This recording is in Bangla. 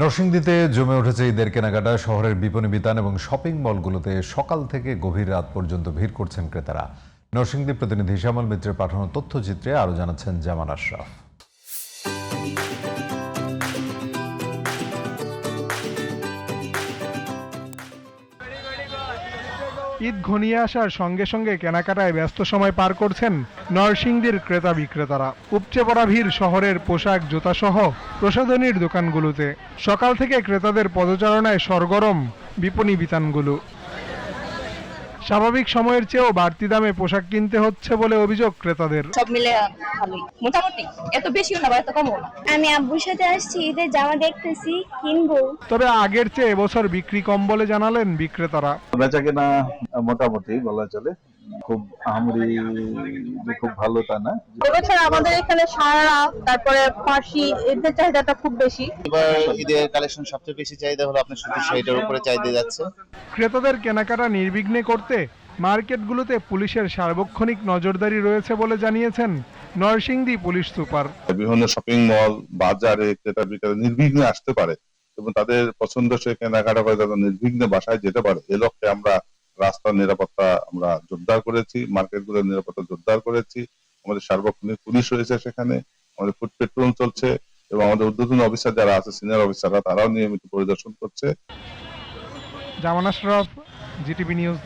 নরসিংদীতে জমে উঠেছে ঈদের কেনাকাটা। শহরের বিপণী বিতান এবং শপিং মলগুলোতে সকাল থেকে গভীর রাত পর্যন্ত ভিড় করছেন ক্রেতারা। নরসিংদী প্রতিনিধি শ্যামল মিত্রের পাঠানো তথ্যচিত্রে আরও জানাচ্ছেন জামান আশরাফ। ঈদ ঘনিয়ে আসার সঙ্গে সঙ্গে কেনাকাটায় ব্যস্ত সময় পার করছেন নরসিংদীর ক্রেতা বিক্রেতারা। উপচে পড়া ভিড় শহরের পোশাক, জুতাসহ প্রসাধনীর দোকানগুলোতে। সকাল থেকে ক্রেতাদের পদচারণায় সরগরম বিপণী বিতানগুলো। স্বাভাবিক সময়ের চেয়েও বাড়তি দামে পোশাক কিনতে হচ্ছে বলে অভিযোগ ক্রেতাদের। সব মিলে ভালোই, মোটামুটি এত বেশিও না বা এত কমও না। আমি আব্বুর সাথে আসছি, ঈদের জামা দেখতেছি, কিনবো। তবে আগের চেয়ে এবছর বিক্রি কম বলে জানালেন বিক্রেতারা। বেচা কেনা মোটামুটি বলা চলে, খুব আহামরি যে খুব ভালো তা না। এবছর আমাদের এখানে সারা, তারপরে ফার্সি এদের চাহিদাটা খুব বেশি। এবার ঈদের কালেকশন সবচেয়ে বেশি চাহিদা হলো আপনার সুতির শাড়িটার উপরে চাহিদা যাচ্ছে। ক্রেতাদের কেনাকাটা নির্বিঘ্নে করতে মার্কেটগুলোতে পুলিশের সার্বক্ষণিক নজরদারি রয়েছে বলে জানিয়েছেন নরসিংদী পুলিশ সুপার। বিভিন্ন শপিং মল, বাজারে ক্রেতা বিক্রেতা নির্বিঘ্নে আসতে পারে এবং তাদের পছন্দসই কেনাকাটা করে তারা নির্বিঘ্নে বাসায় যেতে পারে। এ লক্ষ্যে আমরা রাস্তার নিরাপত্তা আমরা জোরদার করেছি, মার্কেটগুলোর নিরাপত্তা জোরদার করেছি। আমাদের সার্বক্ষণিক পুলিশ রয়েছে সেখানে, আমাদের ফুড পেট্রোল চলছে এবং আমাদের ঊর্ধ্বতন অফিসার যারা আছে, সিনিয়র অফিসাররা, তারাও নিয়মিত পরিদর্শন করছে। জামান আশরাফ, জিটিভি নিউজ।